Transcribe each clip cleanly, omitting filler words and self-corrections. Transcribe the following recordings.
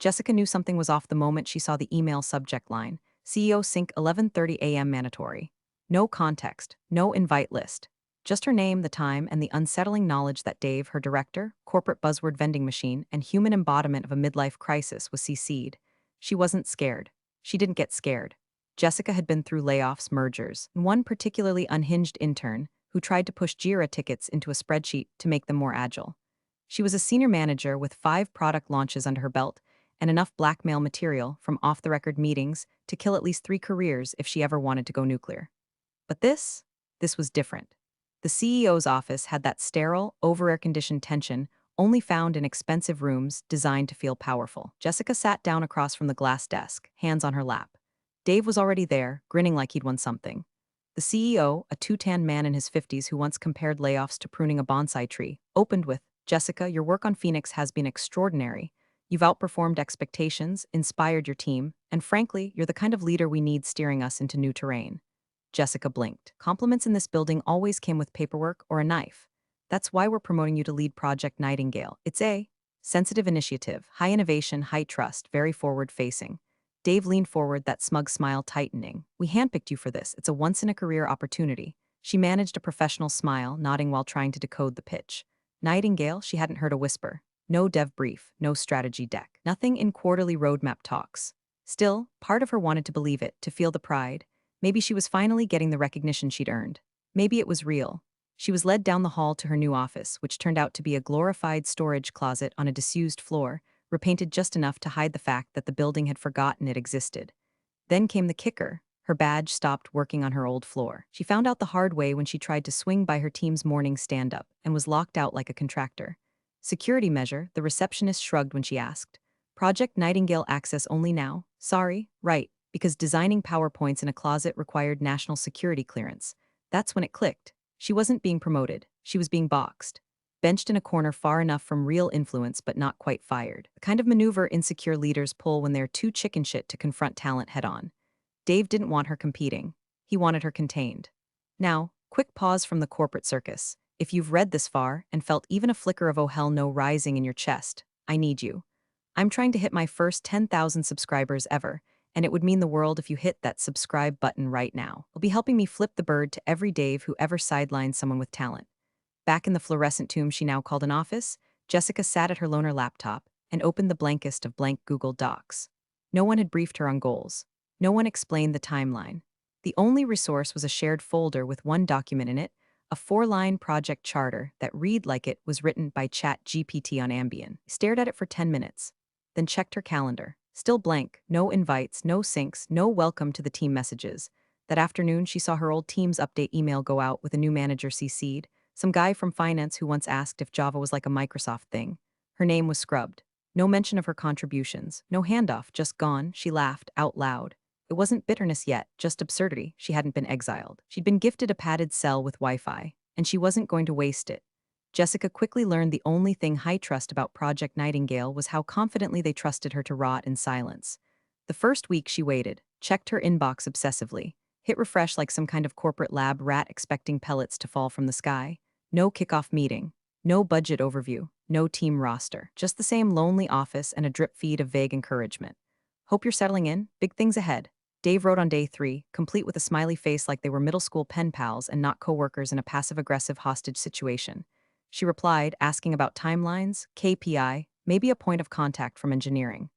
Jessica knew something was off the moment she saw the email subject line: CEO sync 11:30 a.m. mandatory. No context, no invite list. Just her name, the time, and the unsettling knowledge that Dave, her director, corporate buzzword vending machine, and human embodiment of a midlife crisis, was CC'd. She wasn't scared. She didn't get scared. Jessica had been through layoffs, mergers, and one particularly unhinged intern who tried to push Jira tickets into a spreadsheet to make them more agile. She was a senior manager with 5 product launches under her belt and enough blackmail material from off-the-record meetings to kill at least 3 careers if she ever wanted to go nuclear. But this was different. The CEO's office had that sterile, over-air-conditioned tension only found in expensive rooms designed to feel powerful. Jessica sat down across from the glass desk, hands on her lap. Dave was already there, grinning like he'd won something. The CEO, a two-tan man in his 50s who once compared layoffs to pruning a bonsai tree, opened with, "Jessica, your work on Phoenix has been extraordinary. You've outperformed expectations, inspired your team, and frankly, you're the kind of leader we need steering us into new terrain." Jessica blinked. Compliments in this building always came with paperwork or a knife. "That's why we're promoting you to lead Project Nightingale. It's a sensitive initiative, high innovation, high trust, very forward-facing." Dave leaned forward, that smug smile tightening. "We handpicked you for this. It's a once-in-a-career opportunity." She managed a professional smile, nodding while trying to decode the pitch. Nightingale, she hadn't heard a whisper. No dev brief, no strategy deck, nothing in quarterly roadmap talks. Still, part of her wanted to believe it, to feel the pride. Maybe she was finally getting the recognition she'd earned. Maybe it was real. She was led down the hall to her new office, which turned out to be a glorified storage closet on a disused floor, repainted just enough to hide the fact that the building had forgotten it existed. Then came the kicker. Her badge stopped working on her old floor. She found out the hard way when she tried to swing by her team's morning stand-up and was locked out like a contractor. "Security measure," the receptionist shrugged when she asked. "Project Nightingale access only now." "Sorry, right, because designing PowerPoints in a closet required national security clearance." That's when it clicked. She wasn't being promoted. She was being boxed. Benched in a corner far enough from real influence but not quite fired. The kind of maneuver insecure leaders pull when they're too chicken shit to confront talent head-on. Dave didn't want her competing. He wanted her contained. Now, quick pause from the corporate circus. If you've read this far and felt even a flicker of oh hell no rising in your chest, I need you. I'm trying to hit my first 10,000 subscribers ever, and it would mean the world if you hit that subscribe button right now. It'll be helping me flip the bird to every Dave who ever sidelined someone with talent. Back in the fluorescent tomb she now called an office, Jessica sat at her loaner laptop and opened the blankest of blank Google Docs. No one had briefed her on goals. No one explained the timeline. The only resource was a shared folder with one document in it, a 4-line project charter that read like it was written by ChatGPT on Ambien. Stared at it for 10 minutes, then checked her calendar. Still blank, no invites, no syncs, no welcome to the team messages. That afternoon, she saw her old Teams update email go out with a new manager CC'd, some guy from finance who once asked if Java was like a Microsoft thing. Her name was scrubbed. No mention of her contributions, no handoff, just gone. She laughed out loud. It wasn't bitterness yet, just absurdity. She hadn't been exiled. She'd been gifted a padded cell with Wi-Fi, and she wasn't going to waste it. Jessica quickly learned the only thing high trust about Project Nightingale was how confidently they trusted her to rot in silence. The first week she waited, checked her inbox obsessively, hit refresh like some kind of corporate lab rat expecting pellets to fall from the sky. No kickoff meeting, no budget overview, no team roster, just the same lonely office and a drip feed of vague encouragement. "Hope you're settling in, big things ahead." Dave wrote on day 3, complete with a smiley face like they were middle school pen pals and not coworkers in a passive-aggressive hostage situation. She replied, asking about timelines, KPI, maybe a point of contact from engineering.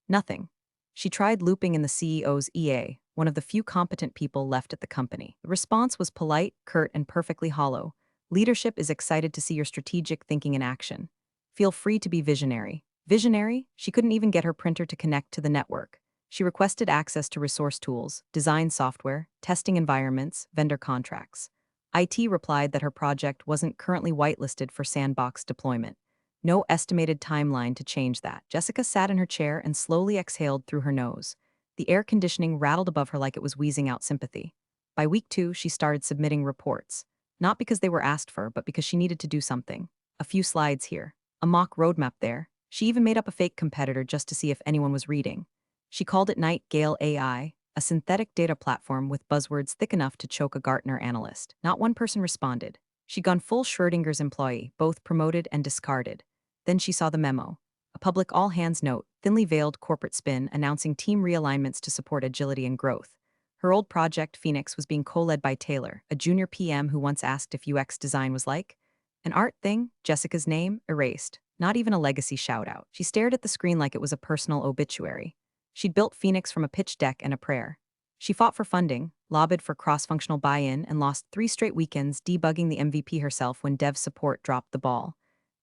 Nothing. She tried looping in the CEO's EA, one of the few competent people left at the company. The response was polite, curt, and perfectly hollow. "Leadership is excited to see your strategic thinking in action. Feel free to be visionary." Visionary? She couldn't even get her printer to connect to the network. She requested access to resource tools, design software, testing environments, vendor contracts. IT replied that her project wasn't currently whitelisted for sandbox deployment. No estimated timeline to change that. Jessica sat in her chair and slowly exhaled through her nose. The air conditioning rattled above her like it was wheezing out sympathy. By week 2, she started submitting reports. Not because they were asked for, but because she needed to do something. A few slides here, a mock roadmap there. She even made up a fake competitor just to see if anyone was reading. She called it Nightingale AI, a synthetic data platform with buzzwords thick enough to choke a Gartner analyst. Not one person responded. She'd gone full Schrödinger's employee, both promoted and discarded. Then she saw the memo. A public all-hands note, thinly veiled corporate spin announcing team realignments to support agility and growth. Her old project, Phoenix, was being co-led by Taylor, a junior PM who once asked if UX design was like an art thing. Jessica's name erased. Not even a legacy shout-out. She stared at the screen like it was a personal obituary. She'd built Phoenix from a pitch deck and a prayer. She fought for funding, lobbied for cross-functional buy-in, and lost 3 straight weekends debugging the MVP herself when dev support dropped the ball.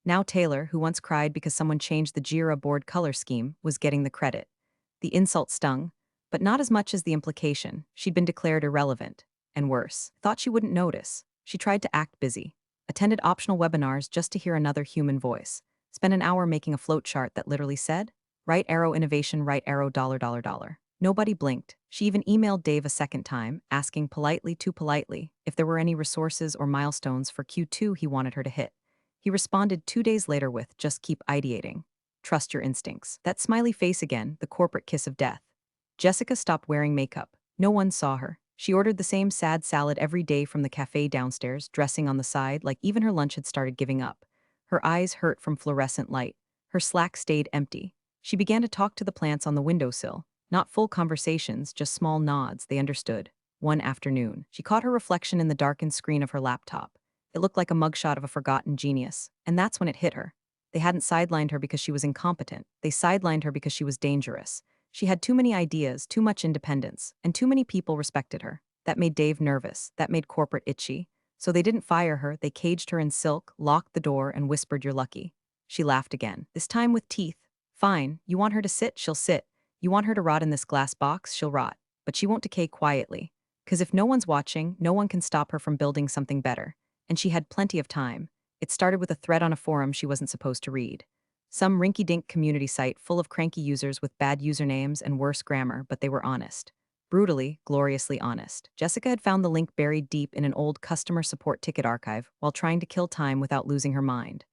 Now Taylor, who once cried because someone changed the Jira board color scheme, was getting the credit. The insult stung, but not as much as the implication. She'd been declared irrelevant. And worse, thought she wouldn't notice. She tried to act busy. Attended optional webinars just to hear another human voice. Spent an hour making a flowchart that literally said, right arrow innovation, right arrow dollar dollar dollar. Nobody blinked. She even emailed Dave a second time, asking politely, too politely, if there were any resources or milestones for Q2 he wanted her to hit. He responded 2 days later with, just keep ideating. Trust your instincts. That smiley face again, the corporate kiss of death. Jessica stopped wearing makeup. No one saw her. She ordered the same sad salad every day from the cafe downstairs, dressing on the side like even her lunch had started giving up. Her eyes hurt from fluorescent light. Her Slack stayed empty. She began to talk to the plants on the windowsill. Not full conversations, just small nods, they understood. One afternoon, she caught her reflection in the darkened screen of her laptop. It looked like a mugshot of a forgotten genius, and that's when it hit her. They hadn't sidelined her because she was incompetent. They sidelined her because she was dangerous. She had too many ideas, too much independence, and too many people respected her. That made Dave nervous. That made corporate itchy. So they didn't fire her, they caged her in silk, locked the door, and whispered, "You're lucky." She laughed again, this time with teeth. "Fine, you want her to sit, she'll sit. You want her to rot in this glass box, she'll rot. But she won't decay quietly. 'Cause if no one's watching, no one can stop her from building something better." And she had plenty of time. It started with a thread on a forum she wasn't supposed to read. Some rinky-dink community site full of cranky users with bad usernames and worse grammar, but they were honest. Brutally, gloriously honest. Jessica had found the link buried deep in an old customer support ticket archive while trying to kill time without losing her mind.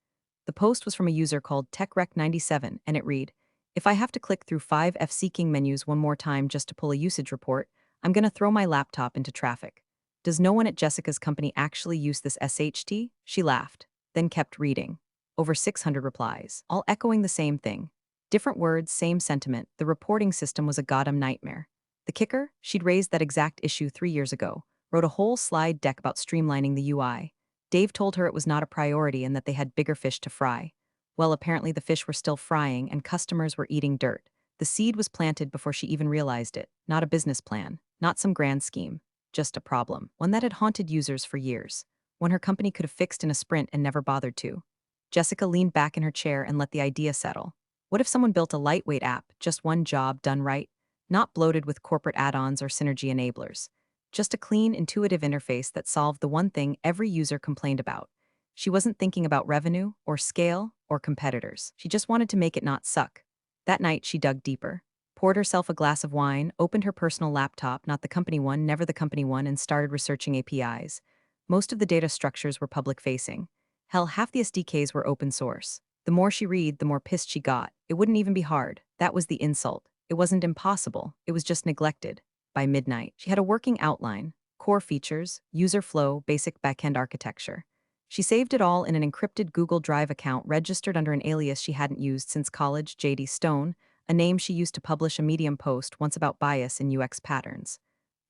The post was from a user called TechRec97, and it read, "If I have to click through 5 F-seeking menus one more time just to pull a usage report, I'm gonna throw my laptop into traffic. Does no one at Jessica's company actually use this SHT?" She laughed, then kept reading. Over 600 replies, all echoing the same thing. Different words, same sentiment. The reporting system was a goddamn nightmare. The kicker? She'd raised that exact issue 3 years ago, wrote a whole slide deck about streamlining the UI. Dave told her it was not a priority and that they had bigger fish to fry. Well, apparently the fish were still frying and customers were eating dirt. The seed was planted before she even realized it. Not a business plan, not some grand scheme. Just a problem, one that had haunted users for years, one her company could have fixed in a sprint and never bothered to. Jessica leaned back in her chair and let the idea settle. What if someone built a lightweight app, just one job done right? Not bloated with corporate add-ons or synergy enablers. Just a clean, intuitive interface that solved the one thing every user complained about. She wasn't thinking about revenue, or scale, or competitors. She just wanted to make it not suck. That night, she dug deeper. Poured herself a glass of wine, opened her personal laptop, not the company one, never the company one, and started researching APIs. Most of the data structures were public-facing. Hell, half the SDKs were open source. The more she read, the more pissed she got. It wouldn't even be hard. That was the insult. It wasn't impossible. It was just neglected. By midnight, she had a working outline, core features, user flow, basic backend architecture. She saved it all in an encrypted Google Drive account registered under an alias she hadn't used since college, JD Stone, a name she used to publish a Medium post once about bias in UX patterns.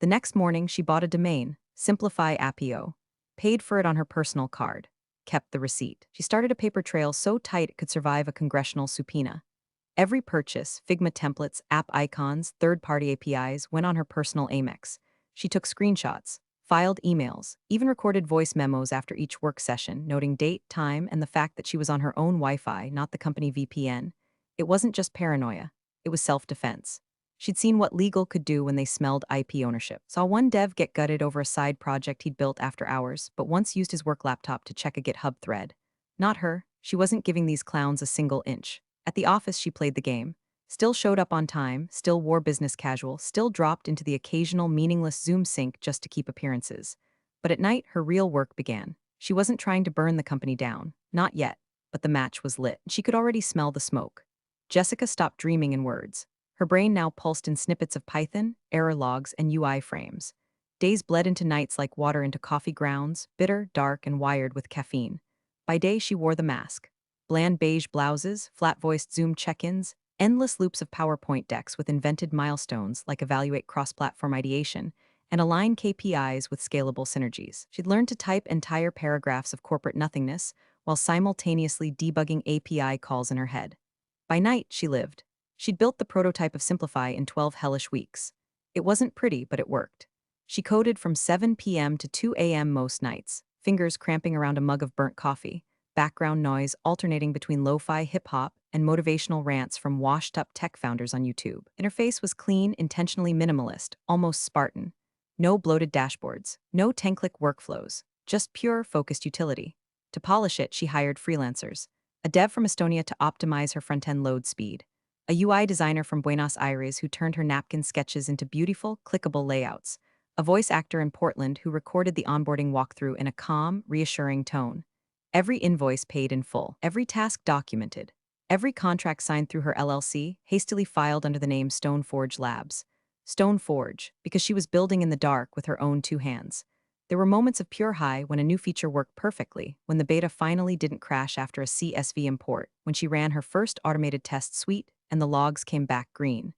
The next morning, she bought a domain, Simplify Appio, paid for it on her personal card, kept the receipt. She started a paper trail so tight it could survive a congressional subpoena. Every purchase, Figma templates, app icons, third-party APIs, went on her personal Amex. She took screenshots, filed emails, even recorded voice memos after each work session, noting date, time, and the fact that she was on her own Wi-Fi, not the company VPN. It wasn't just paranoia. It was self-defense. She'd seen what legal could do when they smelled IP ownership. Saw one dev get gutted over a side project he'd built after hours, but once used his work laptop to check a GitHub thread. Not her. She wasn't giving these clowns a single inch. At the office, she played the game. Still showed up on time, still wore business casual, still dropped into the occasional meaningless Zoom sync just to keep appearances. But at night, her real work began. She wasn't trying to burn the company down. Not yet. But the match was lit. She could already smell the smoke. Jessica stopped dreaming in words. Her brain now pulsed in snippets of Python, error logs, and UI frames. Days bled into nights like water into coffee grounds, bitter, dark, and wired with caffeine. By day, she wore the mask. bland beige blouses, flat-voiced Zoom check-ins, endless loops of PowerPoint decks with invented milestones like evaluate cross-platform ideation, and align KPIs with scalable synergies. She'd learned to type entire paragraphs of corporate nothingness while simultaneously debugging API calls in her head. By night, she lived. She'd built the prototype of Simplify in 12 hellish weeks. It wasn't pretty, but it worked. She coded from 7 p.m. to 2 a.m. most nights, fingers cramping around a mug of burnt coffee, background noise alternating between lo-fi hip-hop and motivational rants from washed-up tech founders on YouTube. Interface was clean, intentionally minimalist, almost Spartan. No bloated dashboards, no 10-click workflows, just pure, focused utility. To polish it, she hired freelancers, a dev from Estonia to optimize her front-end load speed, a UI designer from Buenos Aires who turned her napkin sketches into beautiful, clickable layouts, a voice actor in Portland who recorded the onboarding walkthrough in a calm, reassuring tone. Every invoice paid in full, every task documented, every contract signed through her LLC, hastily filed under the name Stoneforge Labs. Stoneforge, because she was building in the dark with her own two hands. There were moments of pure high when a new feature worked perfectly, when the beta finally didn't crash after a CSV import, when she ran her first automated test suite and the logs came back green.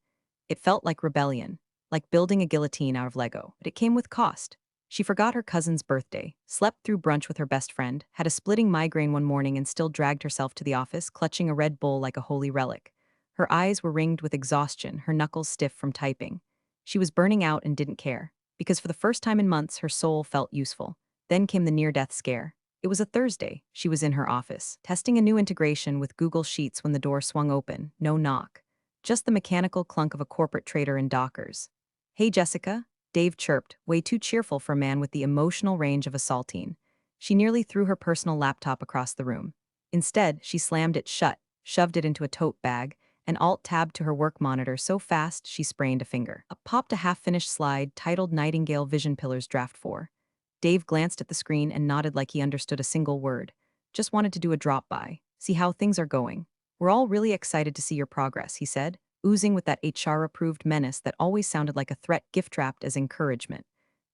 It felt like rebellion, like building a guillotine out of Lego, but it came with cost. She forgot her cousin's birthday, slept through brunch with her best friend, had a splitting migraine one morning and still dragged herself to the office, clutching a Red Bull like a holy relic. Her eyes were ringed with exhaustion, her knuckles stiff from typing. She was burning out and didn't care, because for the first time in months her soul felt useful. Then came the near-death scare. It was a Thursday. She was in her office, testing a new integration with Google Sheets when the door swung open, no knock. Just the mechanical clunk of a corporate trader in Dockers. "Hey, Jessica," Dave chirped, way too cheerful for a man with the emotional range of a saltine. She nearly threw her personal laptop across the room. Instead, she slammed it shut, shoved it into a tote bag, and alt-tabbed to her work monitor so fast she sprained a finger. Up popped a half-finished slide titled Nightingale Vision Pillars Draft 4. Dave glanced at the screen and nodded like he understood a single word. "Just wanted to do a drop-by, see how things are going. We're all really excited to see your progress," he said, oozing with that HR-approved menace that always sounded like a threat gift-wrapped as encouragement.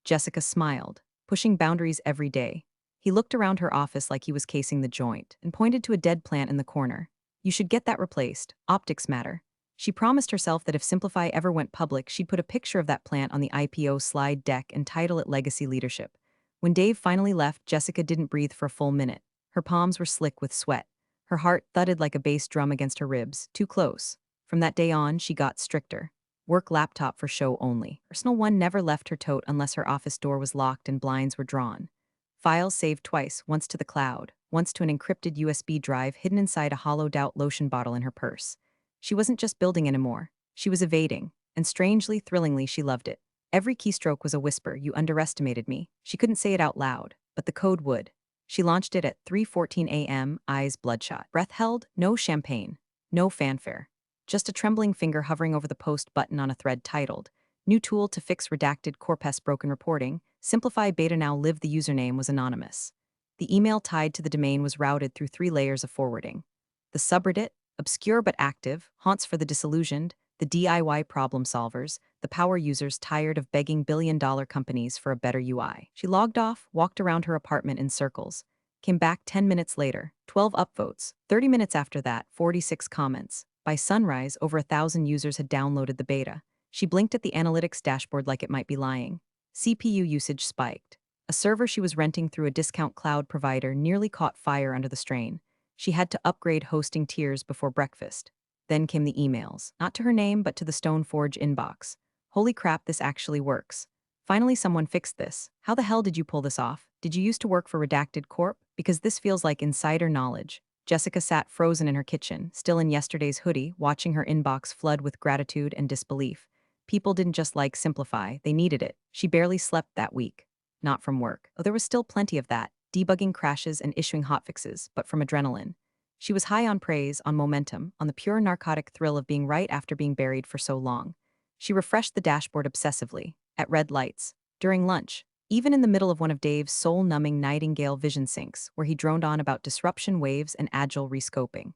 Jessica smiled, pushing boundaries every day. He looked around her office like he was casing the joint and pointed to a dead plant in the corner. "You should get that replaced. Optics matter." She promised herself that if Simplify ever went public, she'd put a picture of that plant on the IPO slide deck and title it Legacy Leadership. When Dave finally left, Jessica didn't breathe for a full minute. Her palms were slick with sweat. Her heart thudded like a bass drum against her ribs, too close. From that day on, she got stricter. Work laptop for show only. Personal one never left her tote unless her office door was locked and blinds were drawn. Files saved twice, once to the cloud, once to an encrypted USB drive hidden inside a hollowed-out lotion bottle in her purse. She wasn't just building anymore. She was evading, and strangely, thrillingly, she loved it. Every keystroke was a whisper, "You underestimated me." She couldn't say it out loud, but the code would. She launched it at 3:14 a.m., eyes bloodshot. Breath held, no champagne, no fanfare. Just a trembling finger hovering over the post button on a thread titled, "New tool to fix redacted Corpus broken reporting. Simplify beta now live." The username was anonymous. The email tied to the domain was routed through 3 layers of forwarding. The subreddit, obscure but active, haunts for the disillusioned, the DIY problem solvers, the power users tired of begging billion-dollar companies for a better UI. She logged off, walked around her apartment in circles, came back 10 minutes later, 12 upvotes, 30 minutes after that, 46 comments. By sunrise, over 1,000 users had downloaded the beta. She blinked at the analytics dashboard like it might be lying. CPU usage spiked. A server she was renting through a discount cloud provider nearly caught fire under the strain. She had to upgrade hosting tiers before breakfast. Then came the emails, not to her name but to the Stoneforge inbox. "Holy crap, this actually works. Finally someone fixed this. How the hell did you pull this off? Did you used to work for Redacted Corp? Because this feels like insider knowledge." Jessica sat frozen in her kitchen, still in yesterday's hoodie, watching her inbox flood with gratitude and disbelief. People didn't just like Simplify, they needed it. She barely slept that week. Not from work. Oh, there was still plenty of that, debugging crashes and issuing hotfixes, but from adrenaline. She was high on praise, on momentum, on the pure narcotic thrill of being right after being buried for so long. She refreshed the dashboard obsessively, at red lights, during lunch, even in the middle of one of Dave's soul-numbing Nightingale vision syncs, where he droned on about disruption waves and agile rescoping.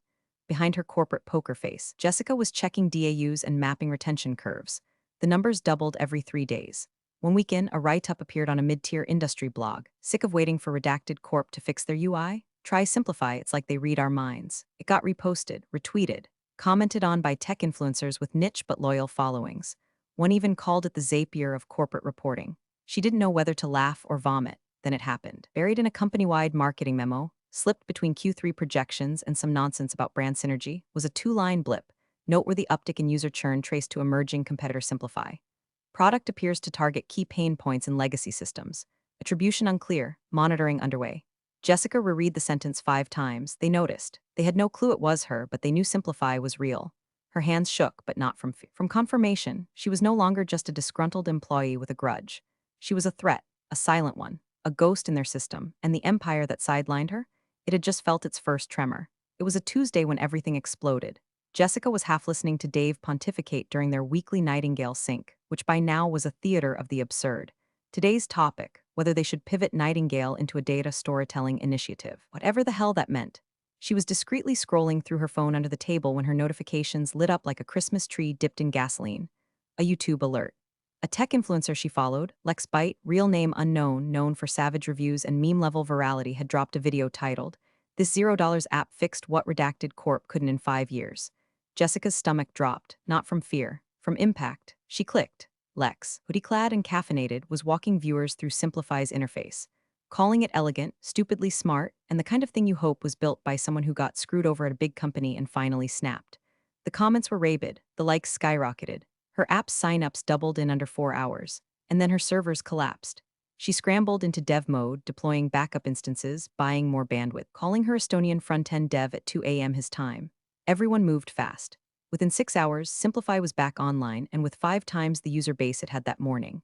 Behind her corporate poker face, Jessica was checking DAUs and mapping retention curves. The numbers doubled every 3 days. One weekend, a write-up appeared on a mid-tier industry blog. Sick of waiting for Redacted Corp to fix their UI? Try Simplify, it's like they read our minds. It got reposted, retweeted, commented on by tech influencers with niche but loyal followings. One even called it the Zapier of corporate reporting. She didn't know whether to laugh or vomit. Then it happened. Buried in a company-wide marketing memo, slipped between Q3 projections and some nonsense about brand synergy, was a two-line blip. Noteworthy uptick in user churn traced to emerging competitor Simplify. Product appears to target key pain points in legacy systems. Attribution unclear, monitoring underway. Jessica reread the sentence 5 times. They noticed. They had no clue it was her, but they knew Simplify was real. Her hands shook, but not from fear. From confirmation, she was no longer just a disgruntled employee with a grudge. She was a threat, a silent one, a ghost in their system, and the empire that sidelined her? It had just felt its first tremor. It was a Tuesday when everything exploded. Jessica was half listening to Dave pontificate during their weekly Nightingale sync, which by now was a theater of the absurd. Today's topic, whether they should pivot Nightingale into a data storytelling initiative, whatever the hell that meant. She was discreetly scrolling through her phone under the table when her notifications lit up like a Christmas tree dipped in gasoline. A YouTube alert. A tech influencer she followed, Lex Byte, real name unknown, known for savage reviews and meme-level virality, had dropped a video titled, "This $0 app fixed what redacted corp couldn't in 5 years." Jessica's stomach dropped, not from fear, from impact. She clicked. Lex, hoodie-clad and caffeinated, was walking viewers through Simplify's interface, calling it elegant, stupidly smart, and the kind of thing you hope was built by someone who got screwed over at a big company and finally snapped. The comments were rabid, the likes skyrocketed. Her app's signups doubled in under 4 hours, and then her servers collapsed. She scrambled into dev mode, deploying backup instances, buying more bandwidth, calling her Estonian front-end dev at 2 a.m. his time. Everyone moved fast. Within 6 hours, Simplify was back online and with 5 times the user base it had that morning.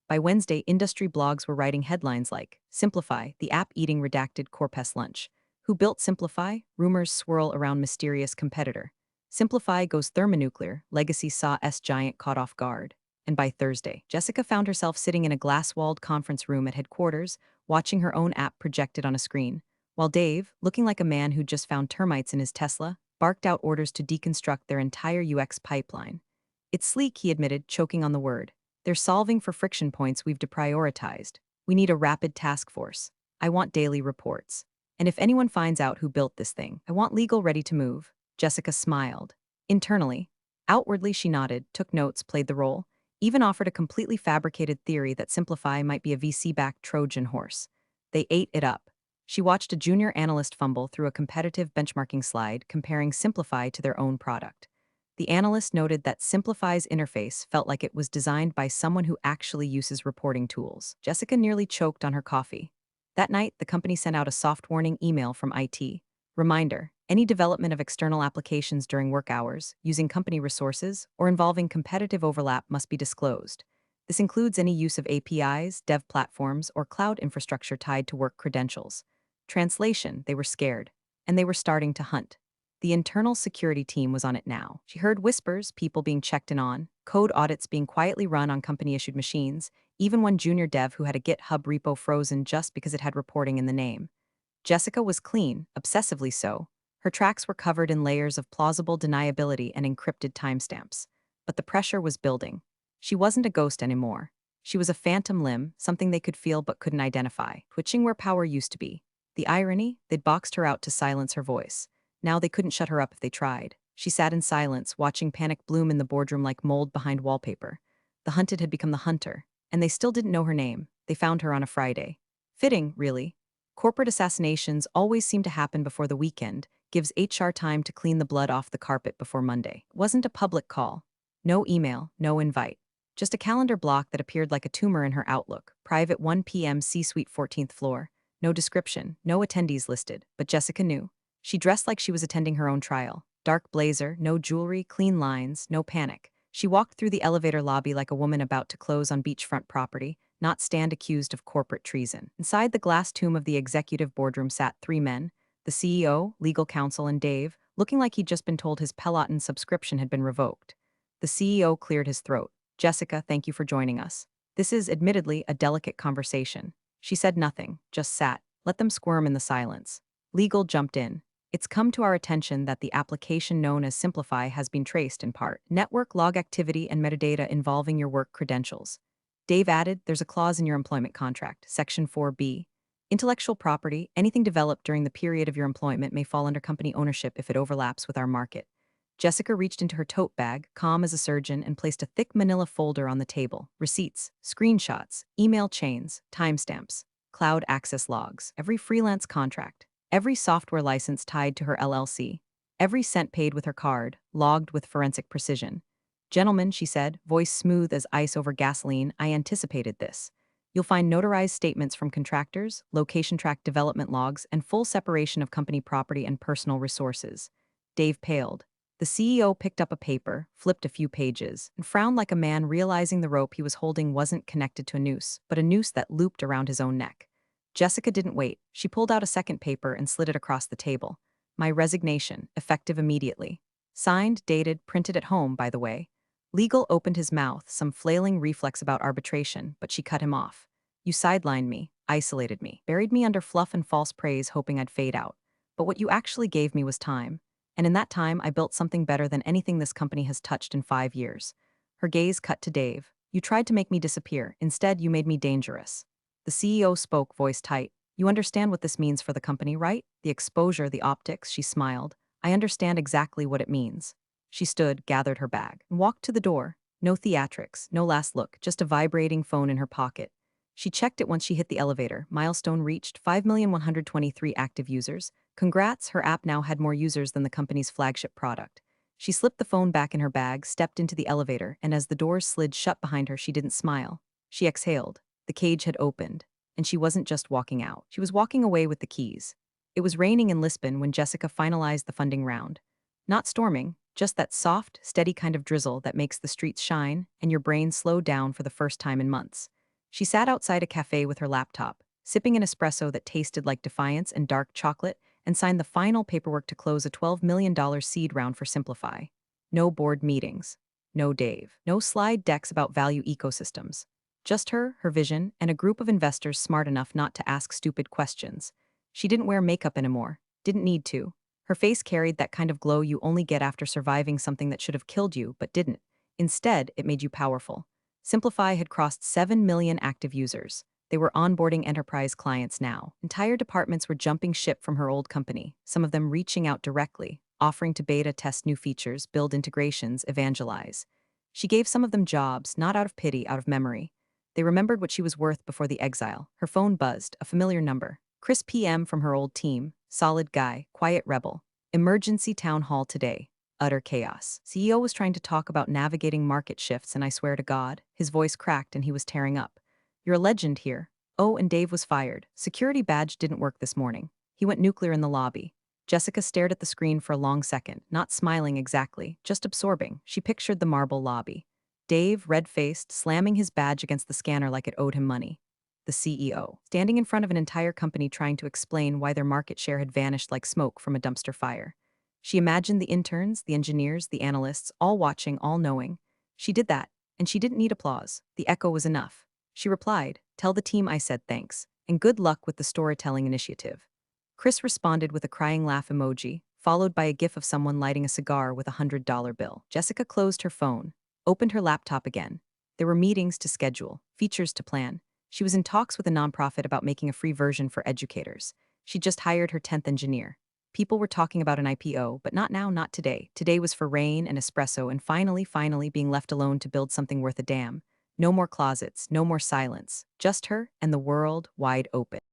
By Wednesday, industry blogs were writing headlines like, "Simplify, the app eating redacted Corpus lunch." Who built Simplify? Rumors swirl around mysterious competitor. Simplify goes thermonuclear, legacy saw S giant caught off guard. And by Thursday, Jessica found herself sitting in a glass-walled conference room at headquarters, watching her own app projected on a screen, while Dave, looking like a man who'd just found termites in his Tesla, barked out orders to deconstruct their entire UX pipeline. "It's sleek," he admitted, choking on the word. "They're solving for friction points we've deprioritized. We need a rapid task force. I want daily reports. And if anyone finds out who built this thing, I want legal ready to move." Jessica smiled. Internally. Outwardly she nodded, took notes, played the role, even offered a completely fabricated theory that Simplify might be a VC-backed Trojan horse. They ate it up. She watched a junior analyst fumble through a competitive benchmarking slide comparing Simplify to their own product. The analyst noted that Simplify's interface felt like it was designed by someone who actually uses reporting tools. Jessica nearly choked on her coffee. That night, the company sent out a soft warning email from IT. Reminder, any development of external applications during work hours, using company resources, or involving competitive overlap must be disclosed. This includes any use of APIs, dev platforms, or cloud infrastructure tied to work credentials. Translation, they were scared, and they were starting to hunt. The internal security team was on it now. She heard whispers, people being checked in on, code audits being quietly run on company-issued machines, even one junior dev who had a GitHub repo frozen just because it had reporting in the name. Jessica was clean, obsessively so. Her tracks were covered in layers of plausible deniability and encrypted timestamps. But the pressure was building. She wasn't a ghost anymore. She was a phantom limb, something they could feel but couldn't identify, twitching where power used to be. The irony, they'd boxed her out to silence her voice. Now they couldn't shut her up if they tried. She sat in silence, watching panic bloom in the boardroom like mold behind wallpaper. The hunted had become the hunter, and they still didn't know her name. They found her on a Friday. Fitting, really. Corporate assassinations always seem to happen before the weekend, gives HR time to clean the blood off the carpet before Monday. It wasn't a public call. No email, no invite. Just a calendar block that appeared like a tumor in her Outlook. Private 1 p.m. C-suite 14th floor. No description, no attendees listed, but Jessica knew. She dressed like she was attending her own trial. Dark blazer, no jewelry, clean lines, no panic. She walked through the elevator lobby like a woman about to close on beachfront property, not stand accused of corporate treason. Inside the glass tomb of the executive boardroom sat 3 men, the CEO, legal counsel, and Dave, looking like he'd just been told his Peloton subscription had been revoked. The CEO cleared his throat. "Jessica, thank you for joining us. This is, admittedly, a delicate conversation." She said nothing, just sat. Let them squirm in the silence. Legal jumped in. "It's come to our attention that the application known as Simplify has been traced in part. Network log activity and metadata involving your work credentials." Dave added, "There's a clause in your employment contract, Section 4B. Intellectual property, anything developed during the period of your employment, may fall under company ownership if it overlaps with our market. Jessica reached into her tote bag, calm as a surgeon, and placed a thick manila folder on the table. Receipts, screenshots, email chains, timestamps, cloud access logs, every freelance contract, every software license tied to her LLC, every cent paid with her card, logged with forensic precision. Gentlemen, she said, voice smooth as ice over gasoline, I anticipated this. You'll find notarized statements from contractors, location track development logs, and full separation of company property and personal resources. Dave paled. The CEO picked up a paper, flipped a few pages, and frowned like a man realizing the rope he was holding wasn't connected to a noose, but a noose that looped around his own neck. Jessica didn't wait. She pulled out a second paper and slid it across the table. My resignation, effective immediately. Signed, dated, printed at home, by the way. Legal opened his mouth, some flailing reflex about arbitration, but she cut him off. You sidelined me, isolated me, buried me under fluff and false praise, hoping I'd fade out. But what you actually gave me was time. And in that time, I built something better than anything this company has touched in 5 years. Her gaze cut to Dave. You tried to make me disappear. Instead, you made me dangerous. The CEO spoke, voice tight. You understand what this means for the company, right? The exposure, the optics, she smiled. I understand exactly what it means. She stood, gathered her bag, and walked to the door. No theatrics, no last look, just a vibrating phone in her pocket. She checked it once she hit the elevator. Milestone reached 5,123 active users. Congrats, her app now had more users than the company's flagship product. She slipped the phone back in her bag, stepped into the elevator, and as the doors slid shut behind her, she didn't smile. She exhaled. The cage had opened, and she wasn't just walking out. She was walking away with the keys. It was raining in Lisbon when Jessica finalized the funding round. Not storming, just that soft, steady kind of drizzle that makes the streets shine and your brain slow down for the first time in months. She sat outside a cafe with her laptop, sipping an espresso that tasted like defiance and dark chocolate, and signed the final paperwork to close a $12 million seed round for Simplify. No board meetings. No Dave. No slide decks about value ecosystems. Just her vision, and a group of investors smart enough not to ask stupid questions. She didn't wear makeup anymore. Didn't need to. Her face carried that kind of glow you only get after surviving something that should have killed you, but didn't. Instead, it made you powerful. Simplify had crossed 7 million active users. They were onboarding enterprise clients now. Entire departments were jumping ship from her old company, some of them reaching out directly, offering to beta test new features, build integrations, evangelize. She gave some of them jobs, not out of pity, out of memory. They remembered what she was worth before the exile. Her phone buzzed, a familiar number. Chris PM from her old team. Solid guy, quiet rebel. Emergency town hall today. Utter chaos. CEO was trying to talk about navigating market shifts, and I swear to God, his voice cracked and he was tearing up. You're a legend here. Oh, and Dave was fired. Security badge didn't work this morning. He went nuclear in the lobby. Jessica stared at the screen for a long second, not smiling exactly, just absorbing. She pictured the marble lobby. Dave, red-faced, slamming his badge against the scanner like it owed him money. The CEO, standing in front of an entire company trying to explain why their market share had vanished like smoke from a dumpster fire. She imagined the interns, the engineers, the analysts, all watching, all knowing. She did that, and she didn't need applause. The echo was enough. She replied, tell the team I said thanks, and good luck with the storytelling initiative. Chris responded with a crying laugh emoji, followed by a gif of someone lighting a cigar with $100 bill. Jessica closed her phone, opened her laptop again. There were meetings to schedule, features to plan. She was in talks with a nonprofit about making a free version for educators. She just hired her 10th engineer. People were talking about an IPO, but not now, not today. Today was for rain and espresso and finally being left alone to build something worth a damn. No more closets, no more silence. Just her and the world wide open.